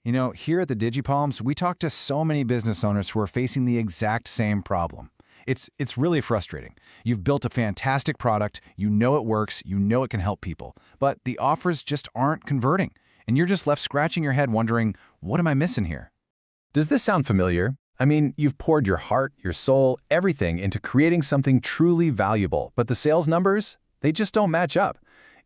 Here at the Digipalms, we talk to so many business owners who are facing the exact same problem. It's really frustrating. You've built a fantastic product, you know it works, you know it can help people, but the offers just aren't converting, and you're just left scratching your head wondering, what am I missing here? Does this sound familiar? I mean, you've poured your heart, your soul, everything into creating something truly valuable, but the sales numbers, they just don't match up.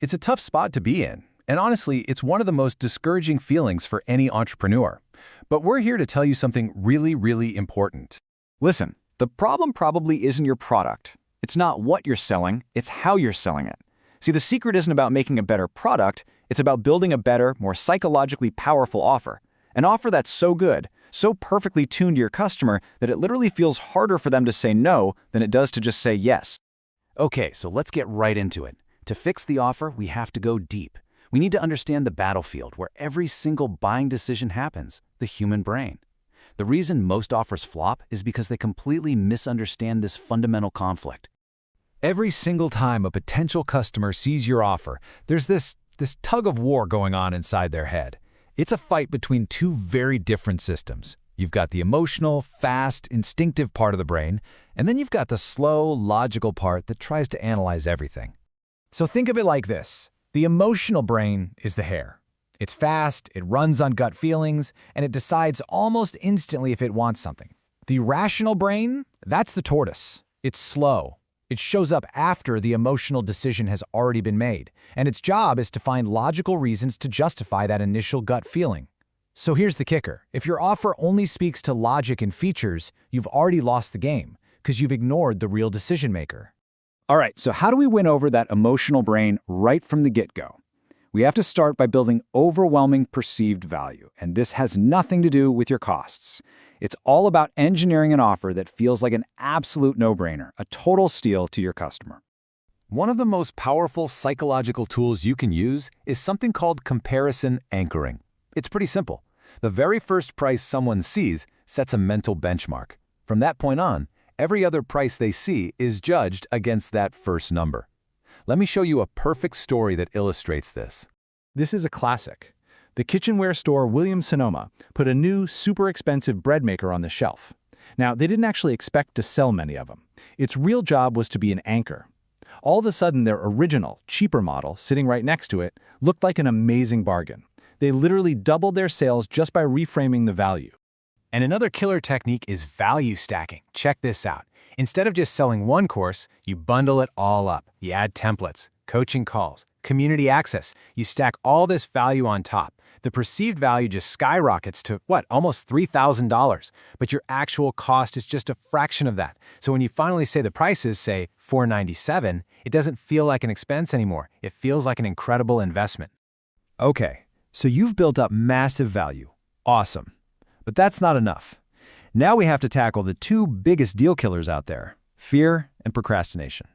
It's a tough spot to be in. And honestly, it's one of the most discouraging feelings for any entrepreneur. But we're here to tell you something really, really important. Listen, the problem probably isn't your product. It's not what you're selling, it's how you're selling it. See, the secret isn't about making a better product, it's about building a better, more psychologically powerful offer. An offer that's so good, so perfectly tuned to your customer that it literally feels harder for them to say no than it does to just say yes. Okay, so let's get right into it. To fix the offer, we have to go deep. We need to understand the battlefield where every single buying decision happens, the human brain. The reason most offers flop is because they completely misunderstand this fundamental conflict. Every single time a potential customer sees your offer, there's this tug of war going on inside their head. It's a fight between two very different systems. You've got the emotional, fast, instinctive part of the brain, and then you've got the slow, logical part that tries to analyze everything. So think of it like this. The emotional brain is the hare. It's fast, it runs on gut feelings, and it decides almost instantly if it wants something. The rational brain, that's the tortoise. It's slow. It shows up after the emotional decision has already been made, and its job is to find logical reasons to justify that initial gut feeling. So here's the kicker. If your offer only speaks to logic and features, you've already lost the game, because you've ignored the real decision maker. All right, so how do we win over that emotional brain right from the get-go? We have to start by building overwhelming perceived value, and this has nothing to do with your costs. It's all about engineering an offer that feels like an absolute no-brainer, a total steal to your customer. One of the most powerful psychological tools you can use is something called comparison anchoring. It's pretty simple. The very first price someone sees sets a mental benchmark. From that point on, every other price they see is judged against that first number. Let me show you a perfect story that illustrates this. This is a classic. The kitchenware store Williams-Sonoma put a new, super expensive bread maker on the shelf. Now, they didn't actually expect to sell many of them. Its real job was to be an anchor. All of a sudden, their original, cheaper model, sitting right next to it, looked like an amazing bargain. They literally doubled their sales just by reframing the value. And another killer technique is value stacking. Check this out. Instead of just selling one course, you bundle it all up. You add templates, coaching calls, community access. You stack all this value on top. The perceived value just skyrockets to, almost $3,000. But your actual cost is just a fraction of that. So when you finally say the prices, say $497, it doesn't feel like an expense anymore. It feels like an incredible investment. Okay, so you've built up massive value. Awesome. But that's not enough. Now we have to tackle the two biggest deal killers out there, fear and procrastination.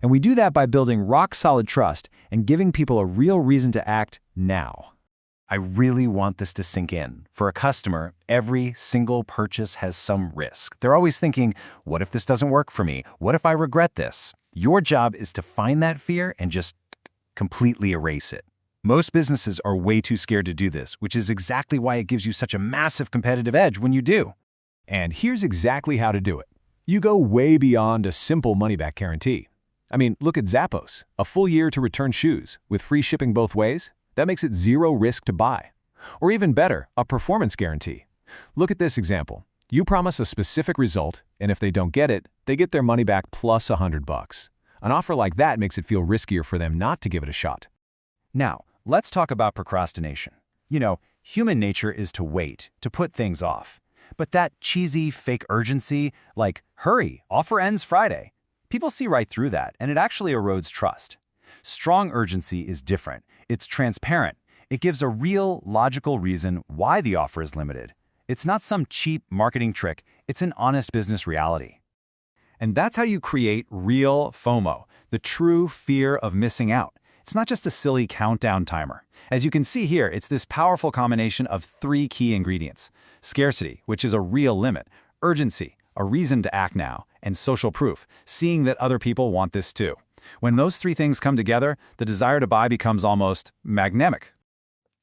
And we do that by building rock-solid trust and giving people a real reason to act now. I really want this to sink in. For a customer, every single purchase has some risk. They're always thinking, what if this doesn't work for me? What if I regret this? Your job is to find that fear and just completely erase it. Most businesses are way too scared to do this, which is exactly why it gives you such a massive competitive edge when you do. And here's exactly how to do it. You go way beyond a simple money-back guarantee. I mean, look at Zappos, a full year to return shoes with free shipping both ways. That makes it zero risk to buy. Or even better, a performance guarantee. Look at this example. You promise a specific result, and if they don't get it, they get their money back plus $100. An offer like that makes it feel riskier for them not to give it a shot. Now, let's talk about procrastination. Human nature is to wait, to put things off. But that cheesy, fake urgency, like, hurry, offer ends Friday, people see right through that, and it actually erodes trust. Strong urgency is different. It's transparent. It gives a real, logical reason why the offer is limited. It's not some cheap marketing trick. It's an honest business reality. And that's how you create real FOMO, the true fear of missing out. It's not just a silly countdown timer. As you can see here, it's this powerful combination of three key ingredients: scarcity, which is a real limit; urgency, a reason to act now; and social proof, seeing that other people want this too. When those three things come together, the desire to buy becomes almost magnetic.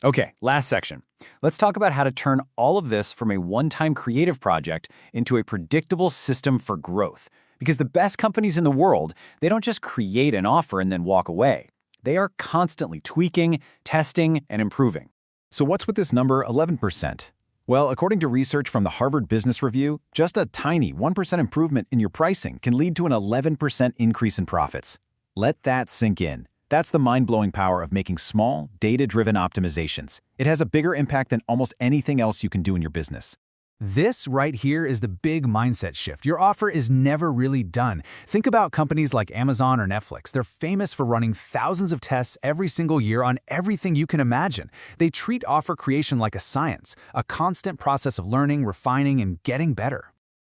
Okay, last section. Let's talk about how to turn all of this from a one-time creative project into a predictable system for growth. Because the best companies in the world, they don't just create an offer and then walk away. They are constantly tweaking, testing, and improving. So what's with this number 11%? Well, according to research from the Harvard Business Review, just a tiny 1% improvement in your pricing can lead to an 11% increase in profits. Let that sink in. That's the mind-blowing power of making small, data-driven optimizations. It has a bigger impact than almost anything else you can do in your business. This right here is the big mindset shift. Your offer is never really done. Think about companies like Amazon or Netflix. They're famous for running thousands of tests every single year on everything you can imagine. They treat offer creation like a science, a constant process of learning, refining, and getting better.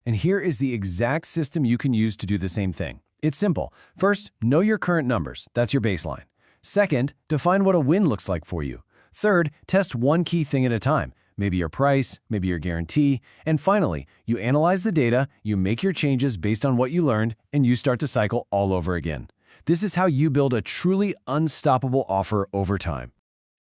And here is the exact system you can use to do the same thing. It's simple. First, know your current numbers. That's your baseline. Second, define what a win looks like for you. Third, test one key thing at a time. Maybe your price, maybe your guarantee. And finally, you analyze the data, you make your changes based on what you learned, and you start to cycle all over again. This is how you build a truly unstoppable offer over time.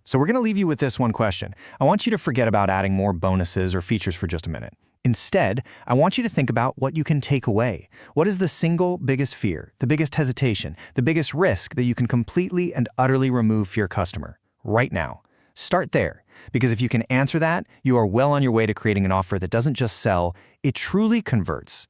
So we're going to leave you with this one question. I want you to forget about adding more bonuses or features for just a minute. Instead, I want you to think about what you can take away. What is the single biggest fear, the biggest hesitation, the biggest risk that you can completely and utterly remove for your customer right now? Start there, because if you can answer that, you are well on your way to creating an offer that doesn't just sell, it truly converts.